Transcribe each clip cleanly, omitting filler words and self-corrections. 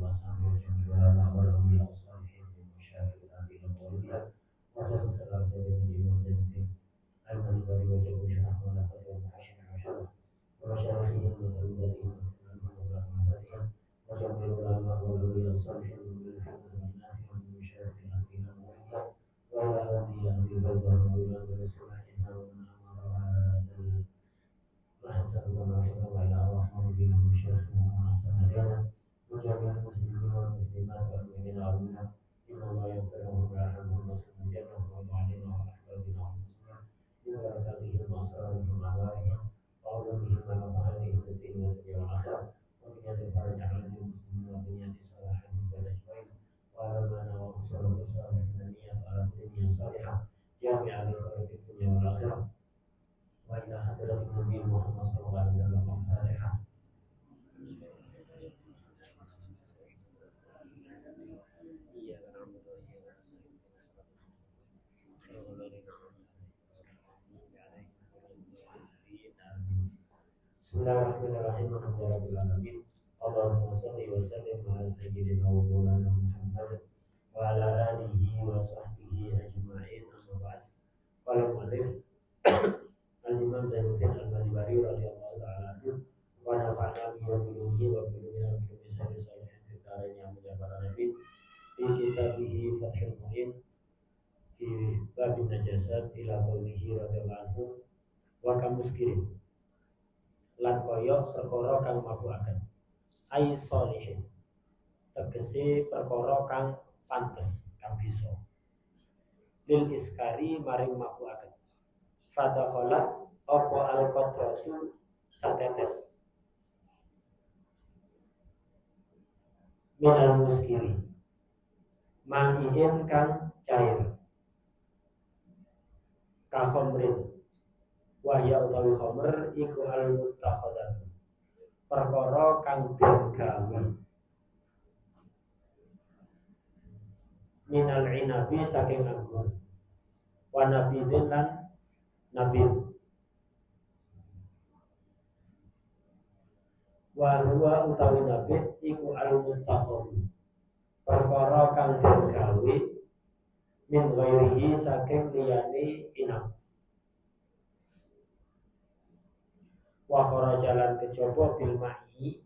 وأصحابه وجميع الأولياء والصالحين والمشاهدين الأنبياء والأولياء وخصوصا على سيدنا الإمام زين الدين المنبري وجب شرح ولقد والمحشر وشرح ومشايخهم وأولادهم ومحمدهم وجميع العلماء والأولياء والصالحين والملحدين والمنافعين والمشاهدين الأنبياء والأولياء وإلى أولياء أبي بكر وأولاد رسولنا ومن أمر هذا وأحسنكم رحمه وإلى أرواحهم بهم وشيخنا وأحسن هدانا وجميع المسلمين والمسلمات والمؤمنين والمؤمنات إن الله يغفر لهم ويرحمهم ويدخلهم الجنة ويرضى علينا وعلى أحبابنا والمسلمين ببركاتهم وأسرارهم وأنوارهم وعلومهم ونفعاتهم في الدين والدنيا والآخرة وبنية الفرج على المسلمين وبنية صلاحهم والأجمعين وأمانا وأنصر الإسلام من النية على الدنيا صالحة جامعة لخير في الدنيا والآخرة وإلى حضرة النبي محمد صلى الله عليه وسلم الفاتحة. Bismillahirrahmanirrahim. Alhamdulillahirrahmanirrahim. Allahumma salli wa sallim ala sayyidina wa maulana Muhammad wa ala alihi wa sahbihi ajma'in. Amma ba'd. Qala mu'allif Al-Imam Zainuddin Al-Manbari radhiyallahu ta'ala anhu wa nafa'ana bihi wa bihi wa bihi min misali salihin fi darin yang menjabar nabi fi kitabihi Fathul Mu'in fi bab najasat ila qaulihi radhiyallahu anhu wa kamuskirin lan kaya perkara kang mabukaken ai salihin tegese perkara kang pantes kang bisa lil iskari maring mabukaken fadakhala apa al-qatratu satetes minal muskiri ma'iin kang cair kakhomrin wahya utawi khomer iku al-mutakhadat perkara kang den gawe minal inabi saking anggur wa nabidin lan nabil wa huwa utawi nabid iku al-mutakhadhu perkara kang den gawe min ghairihi saking liyane inab wa kharajalan kejaba bil ma'i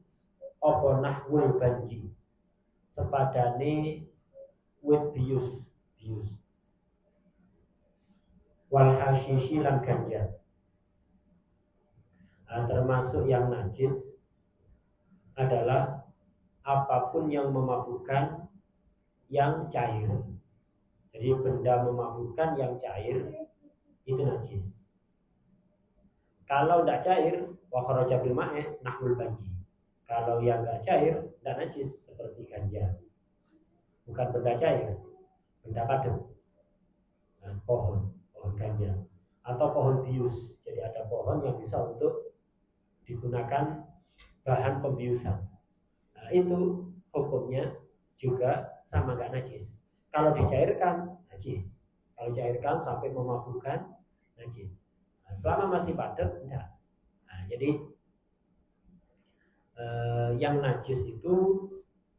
apa nahwul banji sepadane wit bius wal hasyishi lan ganja. Termasuk yang najis adalah apapun yang memabukkan yang cair. Jadi benda memabukkan yang cair itu najis. Kalau tidak cair, wa kharaja bil ma'i nahwul banji. Kalau yang enggak cair, tidak najis seperti ganja. Bukan benda cair, benda padat. Pohon ganja atau pohon bius. Jadi ada pohon yang bisa untuk digunakan bahan pembiusan. Nah, itu hukumnya juga sama enggak najis. Kalau dicairkan najis. Kalau dicairkan sampai memabukkan najis. Nah, selama masih padat enggak. Nah, jadi yang najis itu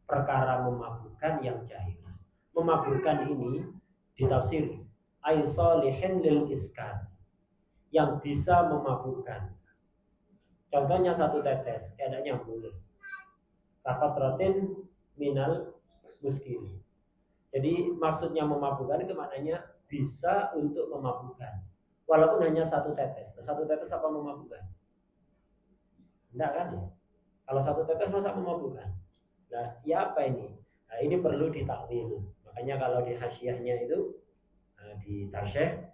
perkara memabukkan yang cair. Memabukkan ini ditafsiri ay salihin lil iskar, yang bisa memabukkan. Contohnya satu tetes, kayaknya boleh. Kaqatratin minal muskiri. Jadi maksudnya memabukkan itu maknanya bisa untuk memabukkan. Walaupun hanya satu tetes. Nah, satu tetes apa memabukkan? Enggak kan ya? Kalau satu tetes masa memabukkan? Nah, ya apa ini? Nah, ini perlu ditakwil. Makanya kalau di hasyiahnya itu di tasyeh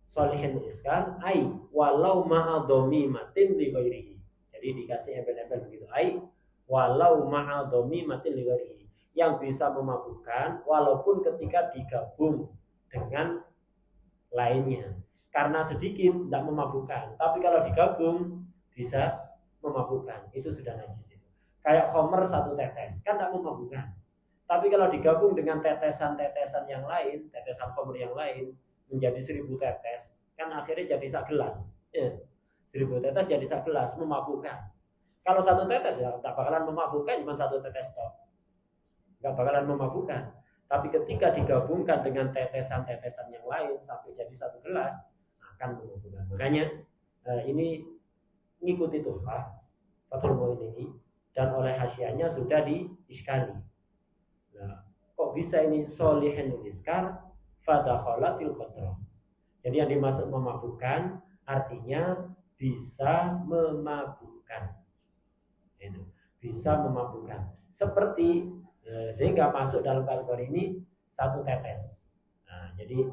solihin iskar ai walau ma'adhomi matin li ghairihi. Jadi dikasih embel-embel begitu, ai walau ma'adhomi matin li ghairihi, yang bisa memabukkan walaupun ketika digabung dengan lainnya. Karena sedikit tidak memabukkan, tapi kalau digabung bisa memabukkan. Itu sudah najis itu. Kayak khomer satu tetes kan tidak memabukkan. Tapi kalau digabung dengan tetesan-tetesan yang lain, tetesan khomer yang lain menjadi 1000 tetes, kan akhirnya jadi sak gelas. 1000 tetes jadi sak gelas, memabukkan. Kalau satu tetes ya tak bakalan memabukkan, cuma satu tetes tok. nggak bakalan memabukkan. Tapi ketika digabungkan dengan tetesan-tetesan yang lain sampai jadi satu gelas, akan memabukkan. Makanya ini ngikuti Tuhfah Fathul Muin ini, dan oleh hasyiahnya sudah diiskali. Nah, kok bisa ini solihin iskar fadakhalatil qadra. Jadi yang dimaksud memabukkan artinya bisa memabukkan. Itu bisa memabukkan. Seperti sehingga masuk dalam kategori ini satu tetes. Nah, jadi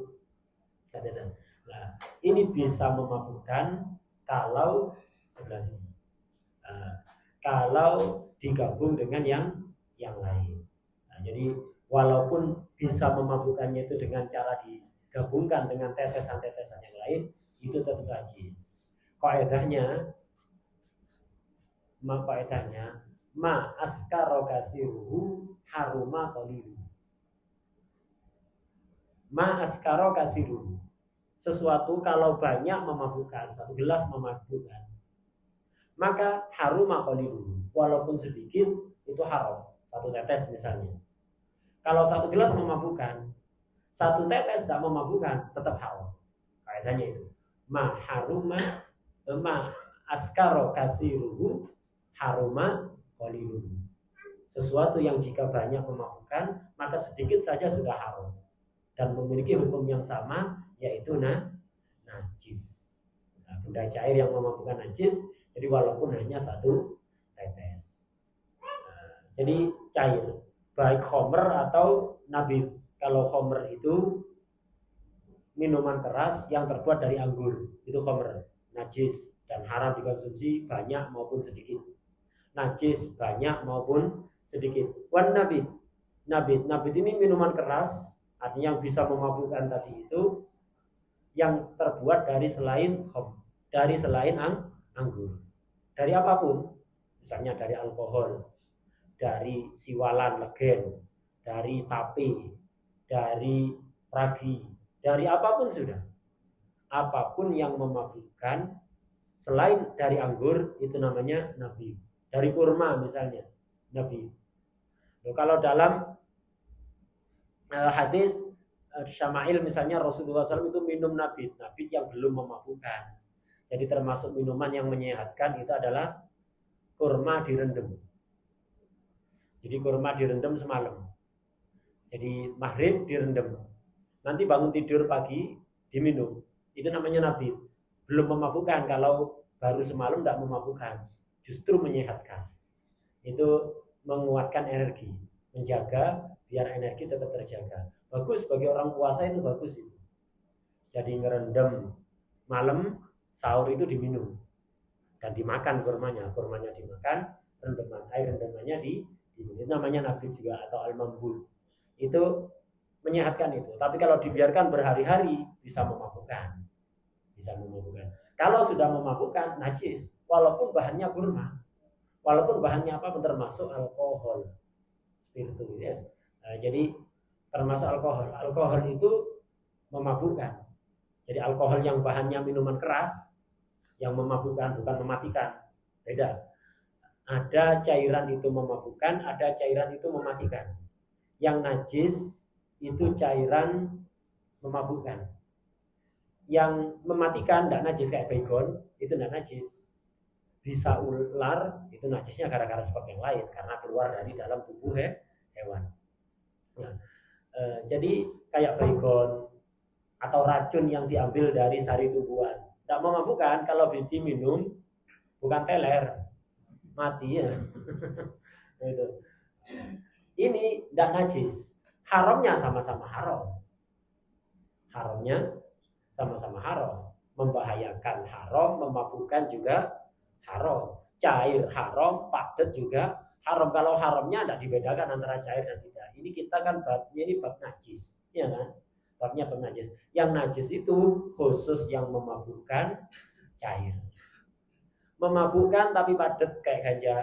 nah, ini bisa memabukkan kalau sebelah sini. Kalau digabung dengan yang lain. Nah, jadi walaupun bisa memabukkannya itu dengan cara digabungkan dengan tetesan-tetesan yang lain, itu tetap najis. Kaidahnya ma askara kasiruhu haruma qaliluhu. Ma askara kasiruhu. Sesuatu kalau banyak memabukkan, satu gelas memabukkan, maka haruma qaliluhu. Walaupun sedikit itu haram. Satu tetes misalnya. Kalau satu gelas memabukkan, satu tetes tidak memabukkan, tetap haram. Kaidahnya itu. Ma haruma ma askara kasiruhu haruma qaliluhu. Sesuatu yang jika banyak memabukkan, maka sedikit saja sudah haram dan memiliki hukum yang sama, yaitu najis. Nah, benda cair yang memabukkan najis, jadi walaupun hanya satu tetes. Nah, jadi cair, baik khomer atau nabit. Kalau khomer itu minuman keras yang terbuat dari anggur, itu khomer, najis dan haram dikonsumsi banyak maupun sedikit. Najis banyak maupun sedikit. Wan nabit. Nabit ini minuman keras, artinya yang bisa memabukkan tadi itu yang terbuat dari selain anggur. Dari apapun. Misalnya dari alkohol, dari siwalan legen, dari tape, dari ragi, dari apapun sudah. Apapun yang memabukkan selain dari anggur itu namanya nabit. Dari kurma misalnya, nabit. Kalau dalam hadis Syama'il misalnya Rasulullah SAW itu minum nabit yang belum memabukkan. Jadi termasuk minuman yang menyehatkan itu adalah kurma direndam. Jadi kurma direndam semalam. Jadi maghrib direndam. Nanti bangun tidur pagi diminum. Itu namanya nabit. Belum memabukkan. Kalau baru semalam tidak memabukkan. Justru menyehatkan. Itu menguatkan energi, menjaga biar energi tetap terjaga. Bagus bagi orang puasa, itu bagus itu. Jadi ngerendam malam, sahur itu diminum dan dimakan kurmanya dimakan, air rendamannya diminum. Itu namanya nabit juga atau al-mambul. Itu menyehatkan itu. Tapi kalau dibiarkan berhari-hari bisa memabukkan. Kalau sudah memabukkan najis, walaupun bahannya kurma. Walaupun bahannya apa termasuk alkohol, spiritus ya. Nah, jadi termasuk alkohol. Alkohol itu memabukkan. Jadi alkohol yang bahannya minuman keras yang memabukkan, bukan mematikan. Beda. Ada cairan itu memabukkan, ada cairan itu mematikan. Yang najis itu cairan memabukkan. Yang mematikan tidak najis kayak baygon, itu tidak najis. Bisa ular itu najisnya gara-gara sebab yang lain karena keluar dari dalam tubuh hewan. Nah, jadi kayak baygon atau racun yang diambil dari sari tumbuhan tidak memabukkan. Kalau diminum bukan teler, mati ya. Itu. Ini tidak najis. Haramnya sama-sama haram. Membahayakan haram, memabukkan juga haram. Cair haram, padat juga haram. Kalau haramnya tidak dibedakan antara cair dan tidak. Ini kita kan babnya ini bab najis, ya kan? Babnya bab najis. Yang najis itu khusus yang memabukkan cair. Memabukkan tapi padat kayak ganja,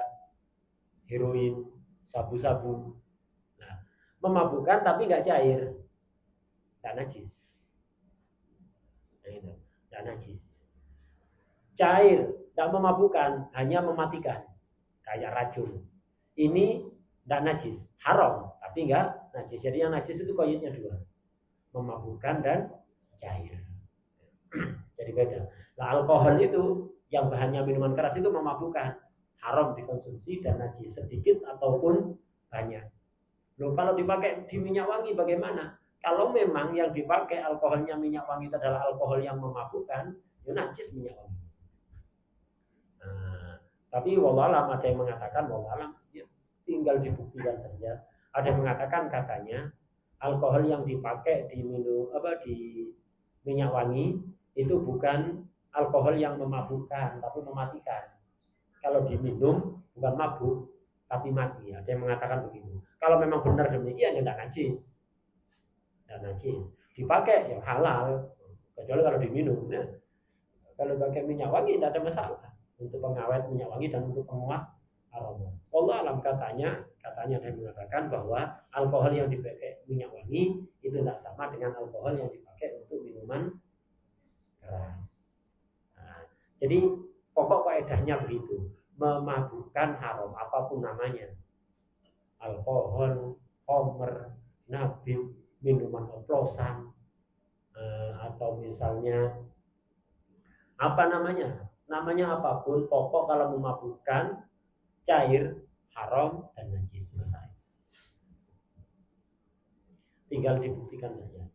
heroin, sabu-sabu. Nah, memabukkan tapi nggak cair, nggak najis. Nah, itu nggak najis. Cair, tidak memabukkan, hanya mematikan, kayak racun. Ini tidak najis, haram tapi enggak najis. Jadi yang najis itu koyitnya dua, memabukkan dan cair. Jadi beda. Nah, alkohol itu yang bahannya minuman keras itu memabukkan, haram dikonsumsi dan najis sedikit ataupun banyak. Loh, kalau dipakai di minyak wangi bagaimana? Kalau memang yang dipakai alkoholnya minyak wangi itu adalah alkohol yang memabukkan, ya najis minyak wangi. Nah, tapi wallahualam ada yang mengatakan wallahualam ya, tinggal dibuktikan saja. Ada yang mengatakan katanya alkohol yang dipakai di minyak wangi itu bukan alkohol yang memabukkan tapi mematikan. Kalau diminum bukan mabuk tapi mati. Ada yang mengatakan begitu. Kalau memang benar demikian ya tidak najis. Tidak najis. Dipakai ya halal. Kecuali kalau diminum ya. Kalau pakai minyak wangi tidak ada masalah. Untuk pengawet minyak wangi dan untuk penguat aroma. Allah alam katanya ada yang mengatakan bahwa alkohol yang dipakai minyak wangi itu tidak sama dengan alkohol yang dipakai untuk minuman keras. Nah, jadi pokok kaidahnya begitu, memabukkan haram apapun namanya, alkohol, khamr, nabib, minuman oplosan, atau misalnya apa namanya apapun, pokok kalau memabukkan, cair, haram dan najis, selesai. Tinggal dibuktikan saja.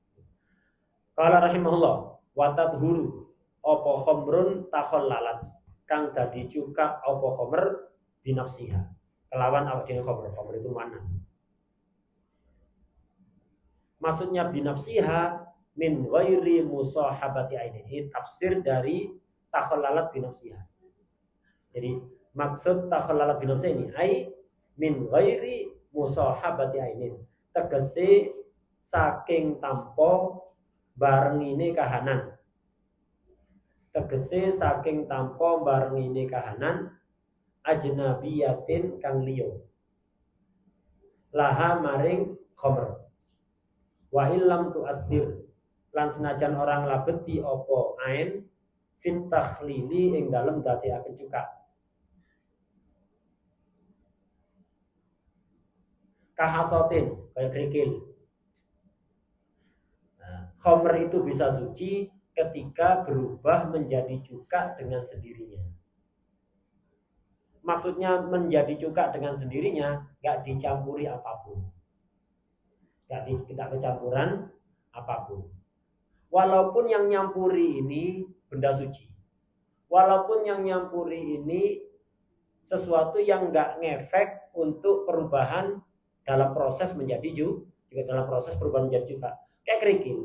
Qala rahimahullah, wa tadhuru apa khamrun takhallalat kang dadi cuka apa khamr binafsiha. Kelawan awak dhewe khamr itu mana? Maksudnya binafsiha min ghairi musahabati ainin. Ini tafsir dari takhallalat binafsiha. Jadi maksud takhallalat binafsiha ini ai min ghairi musahabati ainin. Tegese saking tampa barengine kahanan. Tegese saking tampa barengine kahanan ajnabiyatin kang liya. Laha maring khamr. Wa illam tu'assir lan senajan orang labeti apa ain fit takhlili ing dalem dadekaken cuka. Kahasotin kayak kerikil. Nah, khamr itu bisa suci ketika berubah menjadi cuka dengan sendirinya. Maksudnya menjadi cuka dengan sendirinya, nggak dicampuri apapun, tidak kecampuran apapun. Walaupun yang nyampuri ini benda suci, walaupun yang nyampuri ini sesuatu yang nggak ngefek untuk perubahan dalam proses menjadi juga dalam proses perubahan menjadi cuka. Kayak kerikil,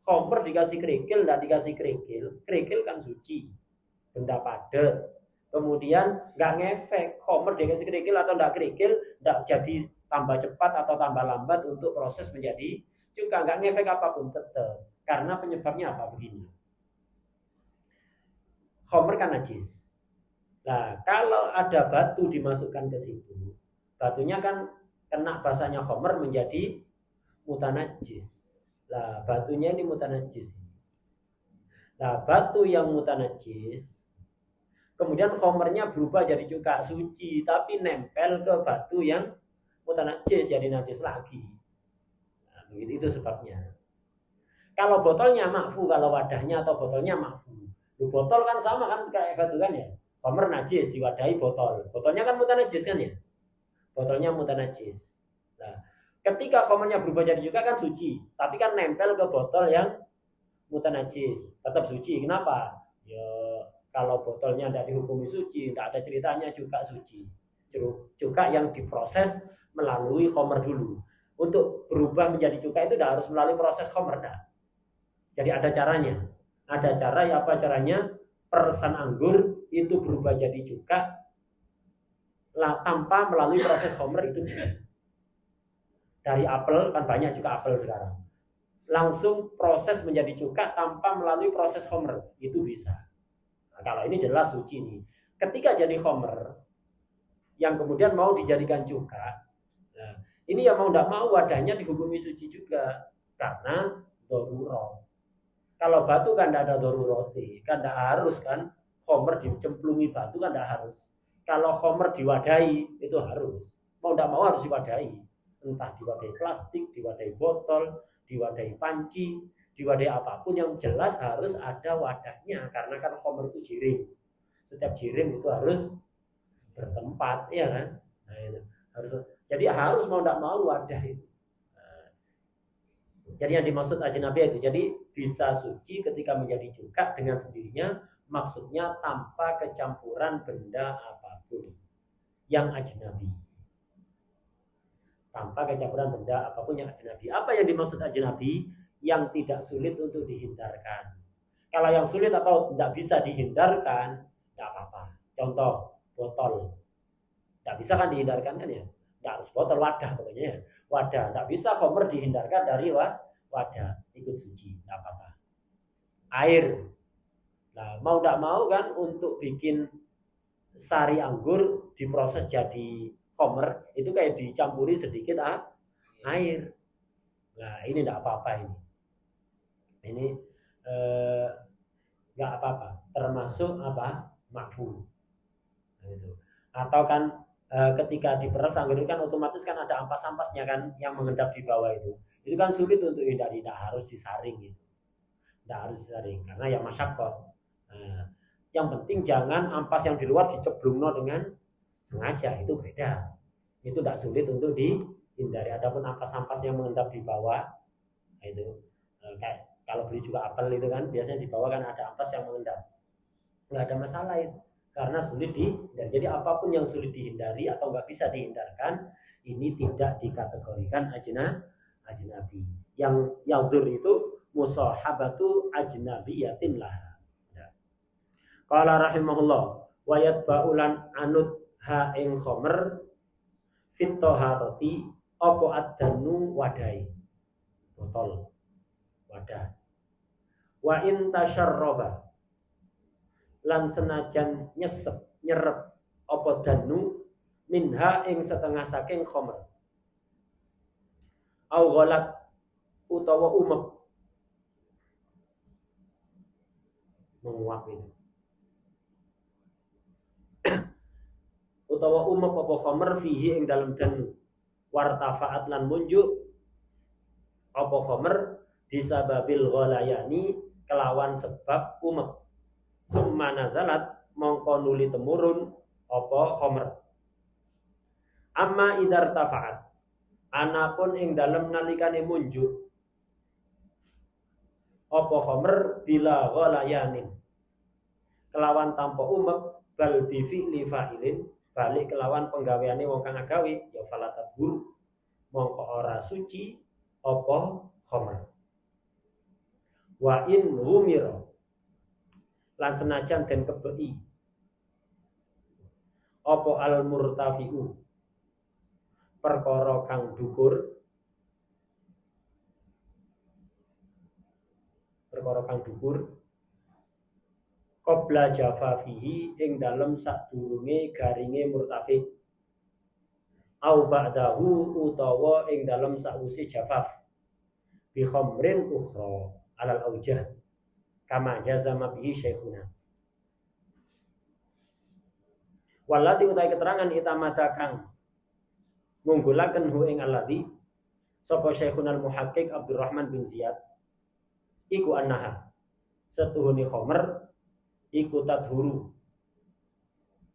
khamr dikasih kerikil, nggak dikasih kerikil, kerikil kan suci, benda padat. Kemudian nggak ngefek, khamr dikasih kerikil atau nggak kerikil, nggak jadi tambah cepat atau tambah lambat untuk proses menjadi cuka, nggak ngefek apapun tetap. Karena penyebabnya apa? Begini, khamr kan najis. Nah, kalau ada batu dimasukkan ke situ, batunya kan kena basahnya khamr menjadi mutanajis. Nah, batunya ini mutanajis. Nah, batu yang mutanajis, kemudian khamrnya berubah jadi cuka suci, tapi nempel ke batu yang mutanajis, jadi najis lagi. Nah, begitu itu sebabnya. Kalau botolnya makfu, kalau wadahnya atau botolnya makfu, botol kan sama kan kayak batu kan ya. Khamr najis diwadahi botol, botolnya kan mutanajis kan ya. Botolnya mutanajis. Nah, ketika khamrnya berubah jadi cuka kan suci, tapi kan nempel ke botol yang mutanajis, tetap suci. Kenapa? Ya kalau botolnya tidak dihukumi suci, tidak ada ceritanya cuka suci. Cuka yang diproses melalui khamr dulu. Untuk berubah menjadi cuka itu tidak harus melalui proses khamr, dah. Jadi ada caranya. Ada cara, ya apa caranya? Peresan anggur itu berubah jadi cuka lah tanpa melalui proses khamr itu bisa. Dari apel kan banyak juga apel sekarang. Langsung proses menjadi cuka tanpa melalui proses khamr itu bisa. Nah, kalau ini jelas suci nih. Ketika jadi khamr yang kemudian mau dijadikan cuka, nah, ini yang mau tidak mau wadahnya dihukumi suci juga karena darurat. Kalau batu kan tidak ada darurati, kan tidak harus kan khamr dicemplungi batu kan tidak harus. Kalau khamr diwadahi itu harus. mau tidak mau harus diwadahi, entah diwadahi plastik, diwadahi botol, diwadahi panci, diwadahi apapun, yang jelas harus ada wadahnya, karena kan khamr itu jirim, setiap jirim itu harus bertempat, ya kan? Nah, itu harus, jadi harus mau tidak mau wadah itu. Nah, jadi yang dimaksud ajnabi itu, jadi bisa suci ketika menjadi cuka dengan sendirinya, maksudnya tanpa kecampuran benda apapun yang ajnabi. Tanpa kecampuran benda apapun yang ajnabi. Apa yang dimaksud ajnabi? Yang tidak sulit untuk dihindarkan. Kalau yang sulit atau tidak bisa dihindarkan, tidak apa-apa. Contoh, botol. Tidak bisa kan dihindarkan kan ya? Tidak harus botol, wadah pokoknya ya. Wadah. Tidak bisa khamr dihindarkan dari wadah. Ikut suci, tidak apa-apa. Air. Nah, mau tidak mau kan untuk bikin sari anggur diproses jadi khamr, itu kayak dicampuri sedikit air. Nah, ini tidak apa-apa ini. Ini nggak apa-apa, termasuk apa? Makfu. Nah, itu. Atau kan ketika diperas anggur itu kan otomatis kan ada ampas-ampasnya kan yang mengendap di bawah itu. Itu kan sulit untuk hindari, tidak harus disaring gitu. Tidak harus disaring karena yang masyaqqah. Nah, yang penting jangan ampas yang di luar diceblungno dengan sengaja, itu beda. Itu tidak sulit untuk dihindari. Adapun ampas-ampas yang mengendap di bawah, nah itu kayak kalau beli juga apel itu kan biasanya di bawah kan ada ampas yang mengendap, nggak ada masalah itu karena sulit dihindari. Jadi apapun yang sulit dihindari atau nggak bisa dihindarkan, ini tidak dikategorikan ajnabi. Yang yadur itu musahabatu ajnabiyatin lah. Qala rahimahullah wa yatba'ulan anut ha ing khamr fit taharati apa adanu wadai, botol, wadah. Wa in tasyarraba lan senajan nyerep apa danu minha ing setengah saking khamr au ghalat utawa umep, menguap itu, utawa umep apa khamr fihi ing dalam danu wartafaat lan munjuk apa khamr bisababil ghalayani kelawan sebab umep, summa nazalat mongko nuli temurun apa khamr. Amma idar tafaat anapun ing dalem nalikane munjuk apa khamr bila ghalayanin kelawan tanpa umep bal bi fi'li fa'ilin balik kelawan penggaweane wong kang agawe ya falatat guru mongko ora suci apa khamr. Wa in humira lan senajan den kebeki apa al murtafi'u perkara kang dukur, perkara kang dukur qabla jafafihi ing dalem sadurunge garinge murtafi au ba'dahu utawa ing dalem sakwise jafaf bi khamrin ukhra alal aujah kama jazama bihi syekhuna. Walati utai keterangan itamada kang ngunggulaken hu ing alladhi sapa syekhunal muhaqqiq Abdurrahman bin Ziyad iku annaha setuhuni khamr iku tadhuru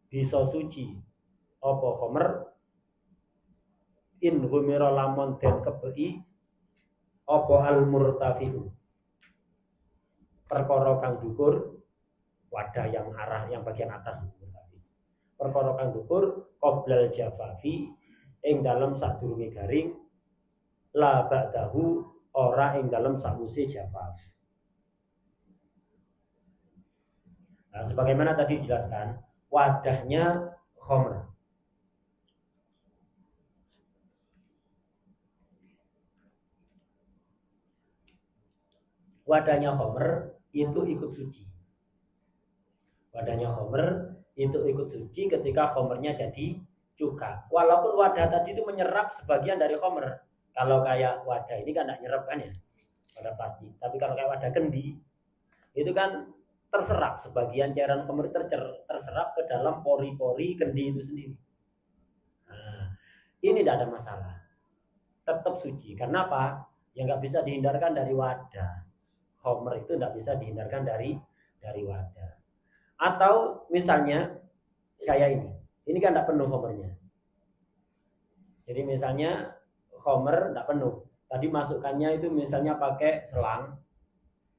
bisa suci apa khamr in humira lamun den kebeki apa al murtafi'u perkara kang dukur, wadah yang arah yang bagian atas, perkara kang dukur qoblal jafafi ing dalem sadurunge garing la ba'dahu ora ing dalem sakwise jafaf. Nah, sebagaimana tadi dijelaskan, wadahnya khamr. Wadahnya khamr itu ikut suci. Wadahnya khamr itu ikut suci ketika khamrnya jadi cuka. Walaupun wadah tadi itu menyerap sebagian dari khamr. Kalau kayak wadah ini kan tidak nyerap kan ya, wadah plastik. Tapi kalau kayak wadah kendi, itu kan terserap sebagian cairan khamr terserap ke dalam pori-pori kendi itu sendiri. Nah, ini tidak ada masalah, tetap suci. Karena apa? Yang nggak bisa dihindarkan dari wadah. Khomer itu tidak bisa dihindarkan dari wadah. Atau misalnya kayak ini kan tidak penuh khomernya. Jadi misalnya khomer tidak penuh. Tadi masukkannya itu misalnya pakai selang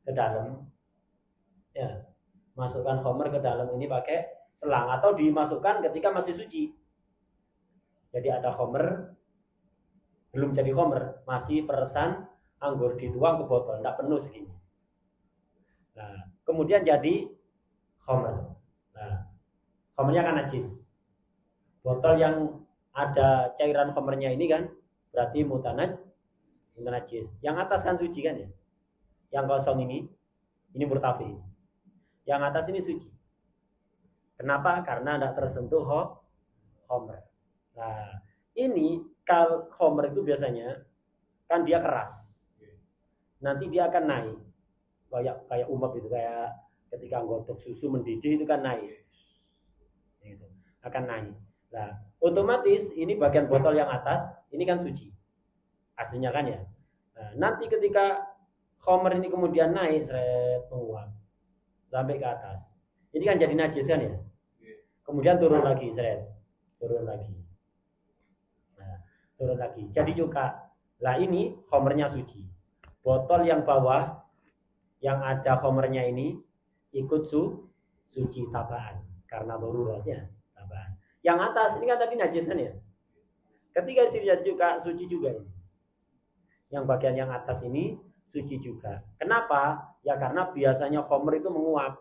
ke dalam, ya, masukkan khomer ke dalam ini pakai selang, atau dimasukkan ketika masih suci. Jadi ada khomer, belum jadi khomer, masih peresan anggur, dituang ke botol, tidak penuh segini. Nah, kemudian jadi khomer. Nah, khomernya kan najis. Botol yang ada cairan khomernya ini kan berarti mutanajis. Yang atas kan suci kan ya? Yang kosong ini murtafi. Yang atas ini suci. Kenapa? Karena tidak tersentuh khomer. Nah, ini kalau khomer itu biasanya kan dia keras. Nanti dia akan naik. Kayak umat itu, kayak ketika godok susu mendidih itu kan naik. Gitu. Akan naik. Nah, otomatis ini bagian botol yang atas ini kan suci. Aslinya kan ya. Nah, nanti ketika khomer ini kemudian naik seret menguap sampai ke atas. Ini kan jadi najis kan ya. Kemudian turun lagi seret. Turun lagi. Nah, turun lagi. Jadi cuka. Lah ini khomernya suci. Botol yang bawah yang ada khomernya ini ikut suci tabaan karena daruratnya tabaan. Yang atas ini kan tadi najisan ya. Ketika jadi cuka suci juga ini. Yang bagian yang atas ini suci juga. Kenapa? Ya karena biasanya khomer itu menguap.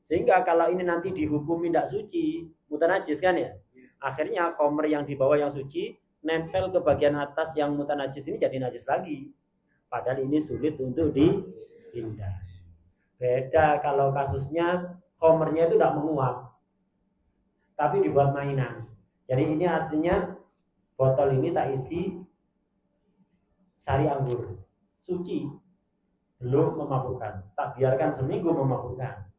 Sehingga kalau ini nanti dihukumi tidak suci, mutanajis kan ya. Akhirnya khomer yang di bawah yang suci nempel ke bagian atas yang mutanajis ini jadi najis lagi. Padahal ini sulit untuk dihindari. Beda kalau kasusnya khomernya itu tidak menguap, tapi dibuat mainan. Jadi ini aslinya botol ini tak isi sari anggur, suci, belum memabukkan. Tak biarkan seminggu memabukkan.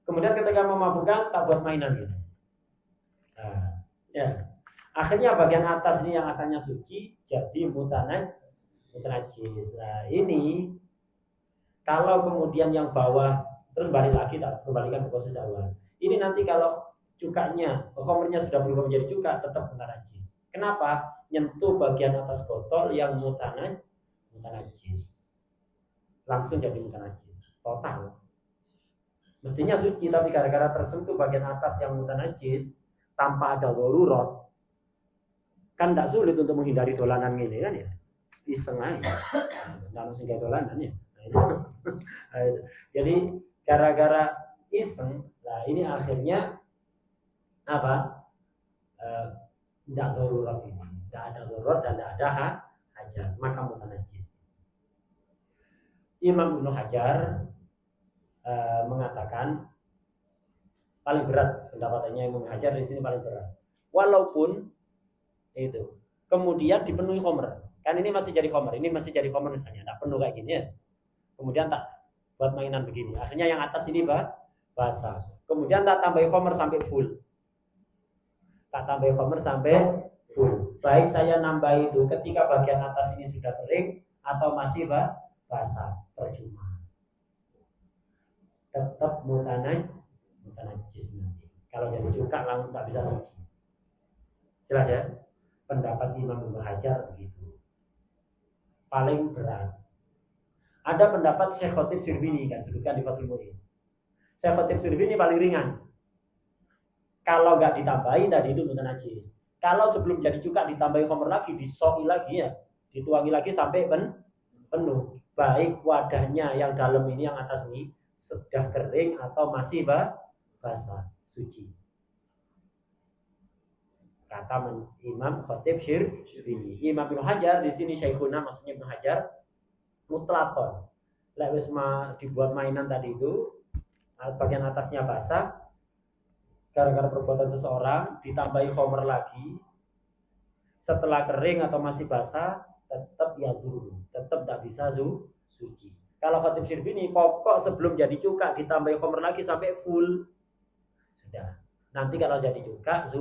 Kemudian ketika memabukkan tak buat mainan gitu. Nah, ya. Akhirnya bagian atas ini yang asalnya suci jadi mutanajis. Nah, ini kalau kemudian yang bawah terus balik lagi, tak kembalikan ke posisi awal. Ini nanti kalau cukanya, khomernya sudah berubah menjadi cuka, tetap mutanajis. Kenapa? Nyentuh bagian atas botol yang mutanajis. Langsung jadi mutanajis. Total. Mestinya suci, tapi gara-gara tersentuh bagian atas yang mutanajis tanpa ada darurat, kan tidak sulit untuk menghindari dolanan gini kan ya. Iseng aja. Tidak mesti kayak dolanan ya. Jadi gara-gara iseng, nah ini akhirnya apa? Tidak darurat ini, tidak ada darurat dan tidak ada hajat, maka mutanajis. Imam Ibnu Hajar mengatakan paling berat pendapatannya Imam Hajar di sini paling berat. Walaupun itu kemudian dipenuhi khomer, kan ini masih jadi khomer, misalnya, tidak penuh kayak gini ya. Kemudian tak buat mainan begini. Akhirnya yang atas ini basah. Kemudian tak tambahi khomer sampai full. Baik saya nambah itu ketika bagian atas ini sudah kering atau masih basah, percuma. Tetap mutanajis nanti. Kalau jadi cuka langsung tak bisa suci. Jelas ya? Pendapat Imam Ibnu Hajar begitu. Paling berat. Ada pendapat Syekh Khatib Syrbini kan sebutkan di Fathul Mu'in. Syekh Khatib Syrbini paling ringan. Kalau nggak ditambahi tadi itu mutanajis. Kalau sebelum jadi cuka ditambahi khomer lagi, disoi lagi ya, dituangi lagi sampai penuh. Baik wadahnya yang dalam ini, yang atas ini sudah kering atau masih basah, suci. Kata Imam Khatib Syrbini. Imam Ibnu Hajar di sini Syekhuna, maksudnya Ibnu Hajar mutlakon. Lek wis dibuat mainan tadi itu, bagian atasnya basah, gara-gara perbuatan seseorang, ditambahi khomer lagi, setelah kering atau masih basah, tetap ya dulu, tetap tidak bisa suci. Kalau Khatib Syrbini, pokok sebelum jadi cuka ditambahi khomer lagi sampai full, sudah. Nanti kalau jadi cuka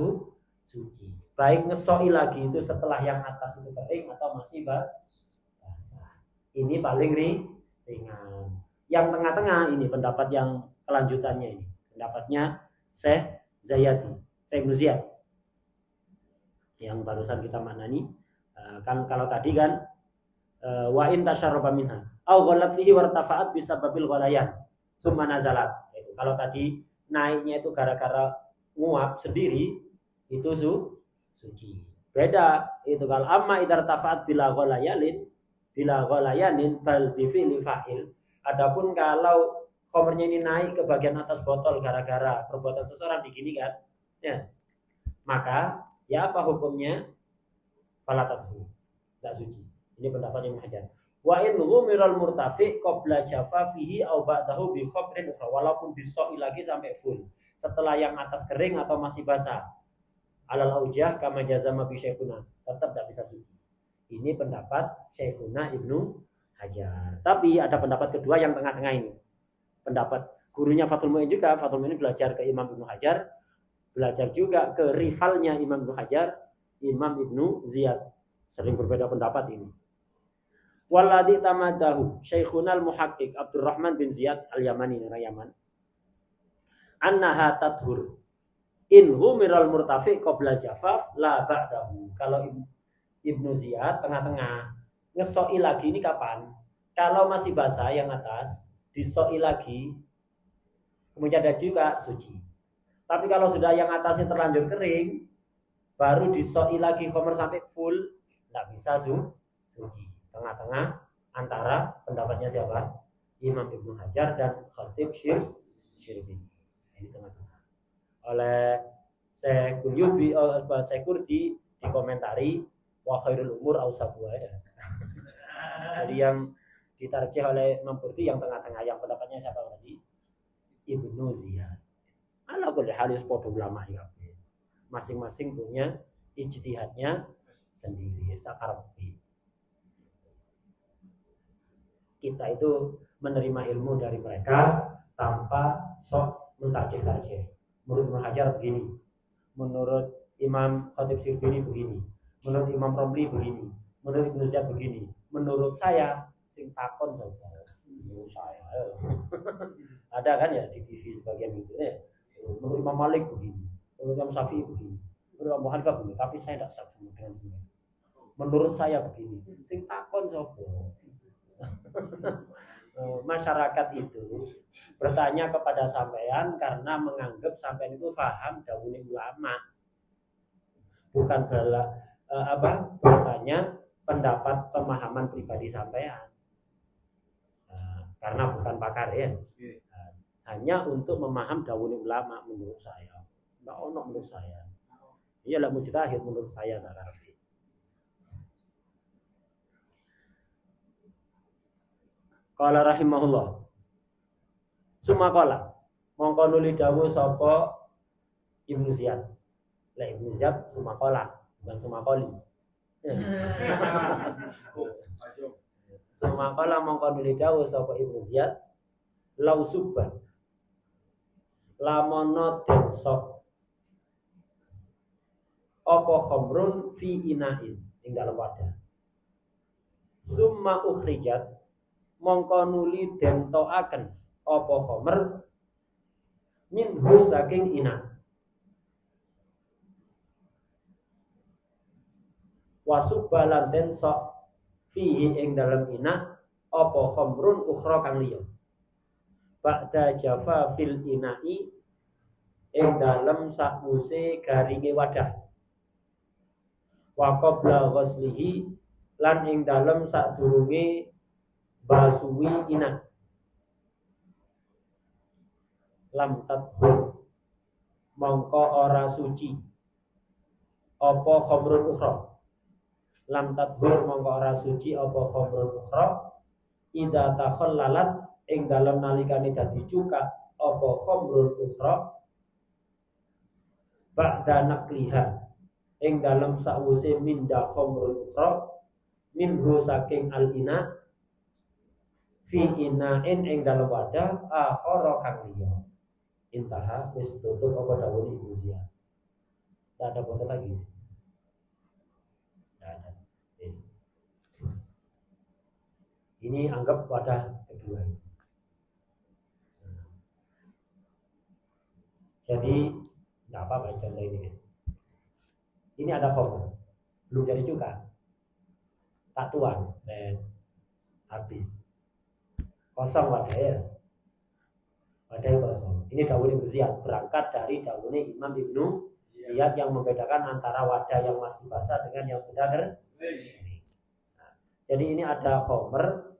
suci. Baik ngesoi lagi itu setelah yang atas itu kering atau masih basah. Ini paling ringan. Yang tengah-tengah ini pendapat yang kelanjutannya ini. Pendapatnya Syekh Zayati, Syekh Ibnu Ziyad. Yang barusan kita maknani. Kan kalau tadi kan wa in tasyarraba minha au ghalat fihi wartafa'at bisababil ghalayan summa nazalat. Kalau tadi naiknya itu gara-gara nguap sendiri itu suci. Beda itu kalau amma idar tafaat bila ghalayanin bal bi fi'li fa'il. Adapun kalau khomernya ini naik ke bagian atas botol gara-gara perbuatan seseorang diginikan, ya, maka ya apa hukumnya? Falatadhu, tidak suci. Ini pendapat Ibnu Hajar. Wa in ghumiral murtafi qabla jafafihi aw ba'dahu bi khamrin ukhra, walaupun disoi lagi sampai full. Setelah yang atas kering atau masih basah. Alal aujah kama jazama bi Syekhuna, tetap tidak bisa suci. Ini pendapat Syekhuna Ibnu Hajar. Tapi ada pendapat kedua yang tengah-tengah ini. Pendapat gurunya Fathul Mu'in juga. Fathul Mu'in belajar ke Imam Ibnu Hajar, belajar juga ke rivalnya Imam Ibnu Hajar, Imam Ibnu Ziyad. Sering berbeda pendapat ini. Walladhi tamadahu Syekhuna al-Muhaqqiq Abdurrahman bin Ziyad al-Yamani, orang Yaman. Annaha tadhur in humiral murtafi qabla jafaf la ba'dahu. Kalau Ibnu Ziyad tengah-tengah. Ngesoi lagi ini kapan? Kalau masih basah yang atas, disoi lagi, kemudian ada juga suci. Tapi kalau sudah yang atasnya terlanjur kering, baru disoi lagi khomer sampai full, tidak bisa suci. Tengah-tengah antara pendapatnya siapa? Imam Ibnu Hajar dan Khatib Syirbi. Ini tengah-tengah. Oleh Syekh Qulyubi, Syekh Kurdi dikomentari wa khairul umur ausabuha, ya. Jadi yang ditarjih oleh Imam Kurdi yang tengah-tengah, yang pendapatnya siapa tadi? Ibnu Ziyad. Ala kulli halis podo ulama ya. Masing-masing punya ijtihadnya sendiri, sakarepe. Kita itu menerima ilmu dari mereka tanpa sok mentarjih-tarjih. Menurut Ibnu Hajar begini, menurut Imam Khatib Syirbi begini, menurut Imam Romli begini, menurut Ibnu Ziyad begini, menurut saya sing takon saja. Menurut saya. Ada kan ya di TV sebagian gitu ya. Menurut Imam Malik begini, menurut Imam Syafi'i begini, menurut Abu Hanifah begini, tapi saya tidak sah dengan semua. Menurut saya begini, sing takon saja. Masyarakat itu bertanya kepada sampean karena menganggap sampean itu paham dawuhe ulama, bukan bertanya pendapat pemahaman pribadi sampean, karena bukan pakar ya, hanya untuk memaham dawuhe ulama. Menurut saya nggak ono, menurut saya iyalah mujtahid, menurut saya sakarep. Qala rahimahullah. Suma qala mongko nuli dawuh sapa Ibnu Ziyad. Lah Ibnu Ziyad suma qala, bukan suma qali. Suma qala mongko nuli dawuh sapa Ibnu Ziyad, lau subban lamono den sok apa khamrun fi inain, ing dalem wadah. Summa ukhrijat mongko nuli den toaken apa khamr minhu saking ina. Wasubbalan den sok fihi ing dalem ina apa khamrun ukhra kang liya. Ba'da jafa fil inai ing dalem sakuse garinge wadah. Wa qabla ghuslihi lan ing dalem sadurunge basuwi ina. Lam tadhur mongko ora suci apa khamrun ukhra. Lam tadhur mongko ora suci apa khamrun ukhra idza takhallalat ing dalem nalikane dadi cuka apa khamrun ukhra ba'da nakliha ing dalem sawuse minda khamrun ukhra minhu saking al-ina fi ina'in ing dalem wadah akhara kang liya. Intaha wis tutup apa dawuh Ibnu Ziyad. Tidak ada botol lagi. Tidak ada. Ini anggap wadah kedua. Jadi tidak apa-apa contoh ini. Ini ada khamr, belum jadi cuka, tak tuang dan habis kosong wadahnya, wadahnya kosong. Ini dawuh Ibnu Ziyad, berangkat dari dawuh Imam Ibnu Ziyad yang membedakan antara wadah yang masih basah dengan yang sudah kering. Nah, jadi ini ada khamr,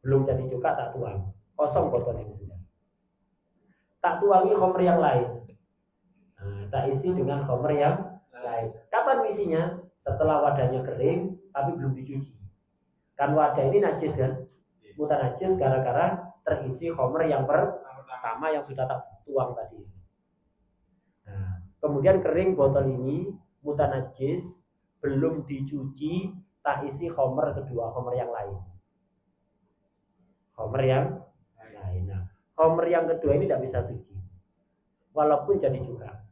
belum jadi cuka, tak tuang, kosong botol ini sudah. Tak tuangi khamr yang lain, nah, tak isi dengan khamr yang lain. Kapan isinya? Setelah wadahnya kering tapi belum dicuci. Kan wadah ini najis kan? Mutanajis gara-gara terisi khamr yang pertama yang sudah tak tuang tadi. Nah, kemudian kering botol ini mutanajis, belum dicuci, tak isi khamr kedua, khamr yang lain. Khamr yang lain. Nah, khamr yang kedua ini tidak bisa suci. Walaupun jadi juga.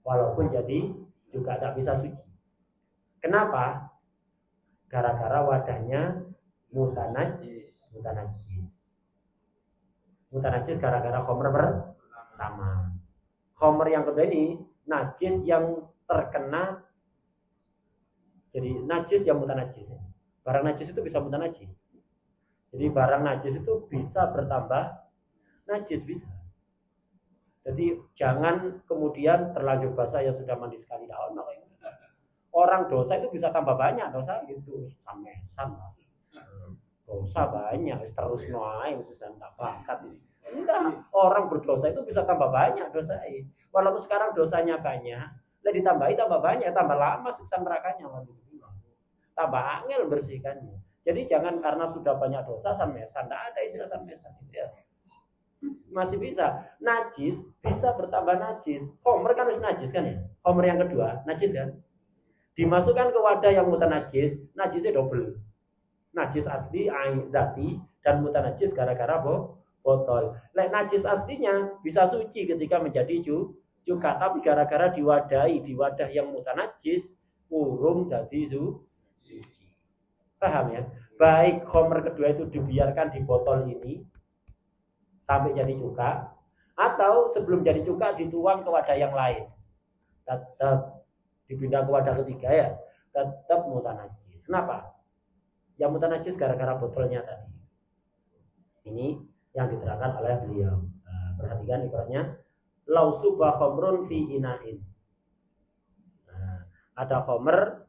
Walaupun jadi juga tak bisa suci. Kenapa? Gara-gara wadahnya mutanajis. Mutanajis gara-gara khamr pertama. Khamr yang kedua ini najis yang terkena, jadi najis yang mutanajis. Barang najis itu bisa mutanajis. Jadi barang najis itu bisa bertambah najis, bisa. Jadi jangan kemudian terlanjur basah ya sudah mandi sekali daun. Orang dosa itu bisa tambah banyak dosa itu samesan. Dosa banyak terus naik sudah tak bakat ini. Enggak, orang berdosa itu bisa tambah banyak dosa. Walaupun sekarang dosanya banyak, lah ditambahi tambah banyak, tambah lama siksa nerakanya. Tambah angel bersihkannya. Jadi jangan karena sudah banyak dosa samesan, tidak ada istilah samesan. Ya. Masih bisa. Najis bisa bertambah najis. Khamr kan harus najis kan ya? Khamr yang kedua najis kan? Dimasukkan ke wadah yang mutanajis, najisnya double. Najis asli, ain dati, dan mutanajis gara-gara botol. Lek najis aslinya bisa suci ketika menjadi cuka, tapi gara-gara diwadahi di wadah yang mutanajis, urung dadi suci. Paham ya? Baik khamr kedua itu dibiarkan di botol ini sampai jadi cuka, atau sebelum jadi cuka dituang ke wadah yang lain, tetap dipindah ke wadah ketiga ya, tetap mutanajis. Kenapa? Yang mutanajis gara-gara botolnya tadi. Ini yang diterangkan oleh beliau. Nah, perhatikan ibaratnya lau subah khamrun fi inain. Nah, ada khamr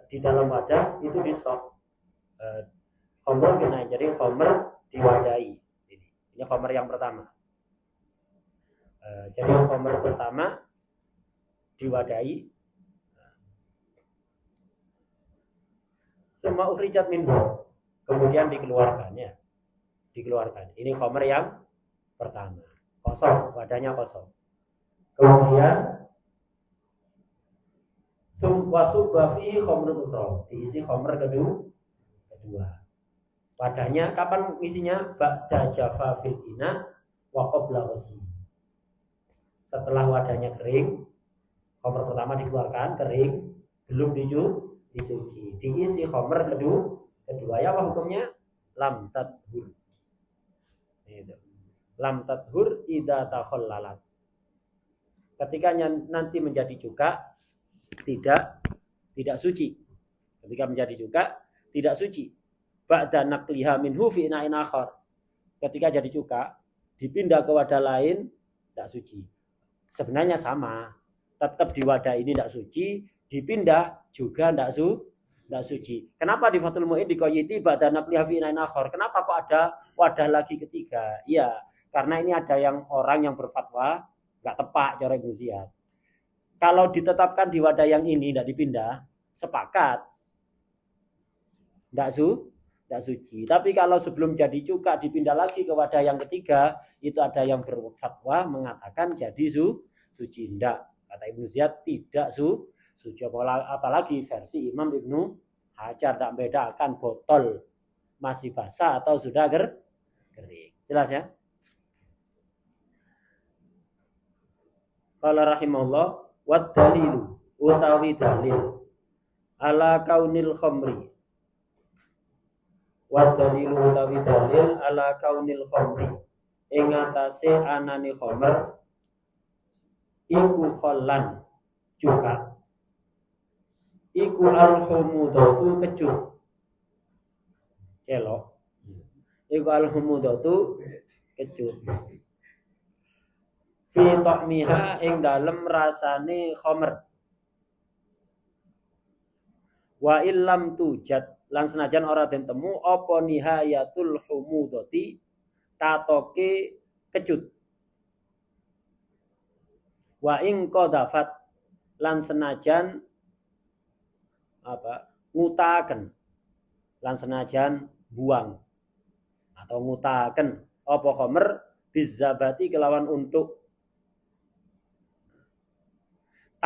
di dalam wadah itu disok. Khamrun fi inain, jadi khamr diwadahi. Ini khamr yang pertama. Jadi khamr pertama diwadahi. Summa ukhrijat minhu, kemudian dikeluarkannya. Dikeluarkan. Ini khamr yang pertama. Kosong, wadahnya kosong. Kemudian wasubba fihi khamrun ukhra, diisi khamr kedua. Wadahnya kapan isinya? Ba'da jafa fil ina wa qabla ghusli. Setelah wadahnya kering, khamr pertama dikeluarkan, kering, belum dicuci. Diisi khamr kedua. Ya apa hukumnya? Lam tadhur. Lam tadhur idza takhallalat. Ketika nanti menjadi cuka tidak suci. Ketika menjadi cuka tidak suci. Ba'da naqliha minhu fi ina'in akhar. Ketika jadi cuka dipindah ke wadah lain tidak suci. Sebenarnya sama, tetap di wadah ini tidak suci, dipindah juga tidak suci. Kenapa di Fathul Mu'in dikoyiti ba'da naqliha fi ina'in akhar? Kenapa kok ada wadah lagi ketiga? Iya, karena ini ada orang yang berfatwa enggak tepat cara Ibnu Ziyad. Kalau ditetapkan di wadah yang ini tidak dipindah, sepakat tidak suci. Tapi kalau sebelum jadi cuka dipindah lagi ke wadah yang ketiga, itu ada yang berfatwa mengatakan jadi suci. Tidak. Kata Ibnu Ziyad tidak suci. Apalagi versi Imam Ibnu Hajar tak bedakan botol masih basah atau sudah kering. Jelas ya? Qala rahimahullah wa dalilu utawi dalil ala kaunil khamri wa dalilu utawi dalil ala kaunil khamri ing atase anane khamr iku khollan juga iku al-humudatu kecut celok iku al-humudatu kecut fi ta'miha ing dalem rasane khamr wa illam tujad lan senajan ora den temu apa nihayatul humudati tatoke kecut wa ing qadafat lan senajan ngutaken lan senajan buang atau ngutaken apa khamr bizabati kelawan untuk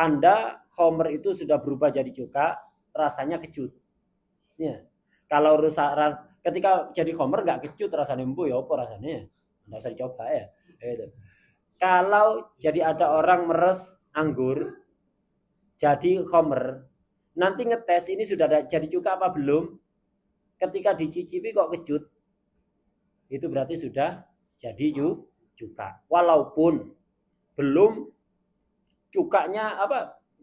tanda khamr itu sudah berubah jadi cuka rasanya kecut ya. Kalau ketika jadi khamr nggak kecut rasanya empuk ya apa rasanya nggak usah dicoba ya gitu. Kalau jadi ada orang meres anggur jadi khamr nanti ngetes ini sudah jadi cuka apa belum ketika dicicipi kok kecut itu berarti sudah jadi cuka walaupun belum cukanya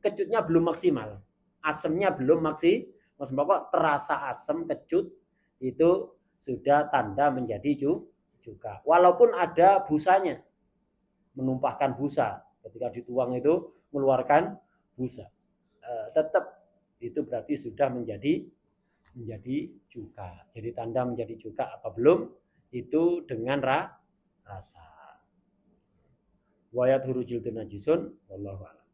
kecutnya belum maksimal asemnya belum maksimal kok terasa asam kecut itu sudah tanda menjadi cuka walaupun ada busanya menumpahkan busa ketika dituang itu mengeluarkan busa tetap itu berarti sudah menjadi cuka jadi tanda menjadi cuka apa belum itu dengan rasa wayat hurujil najisun wallahu a'lam.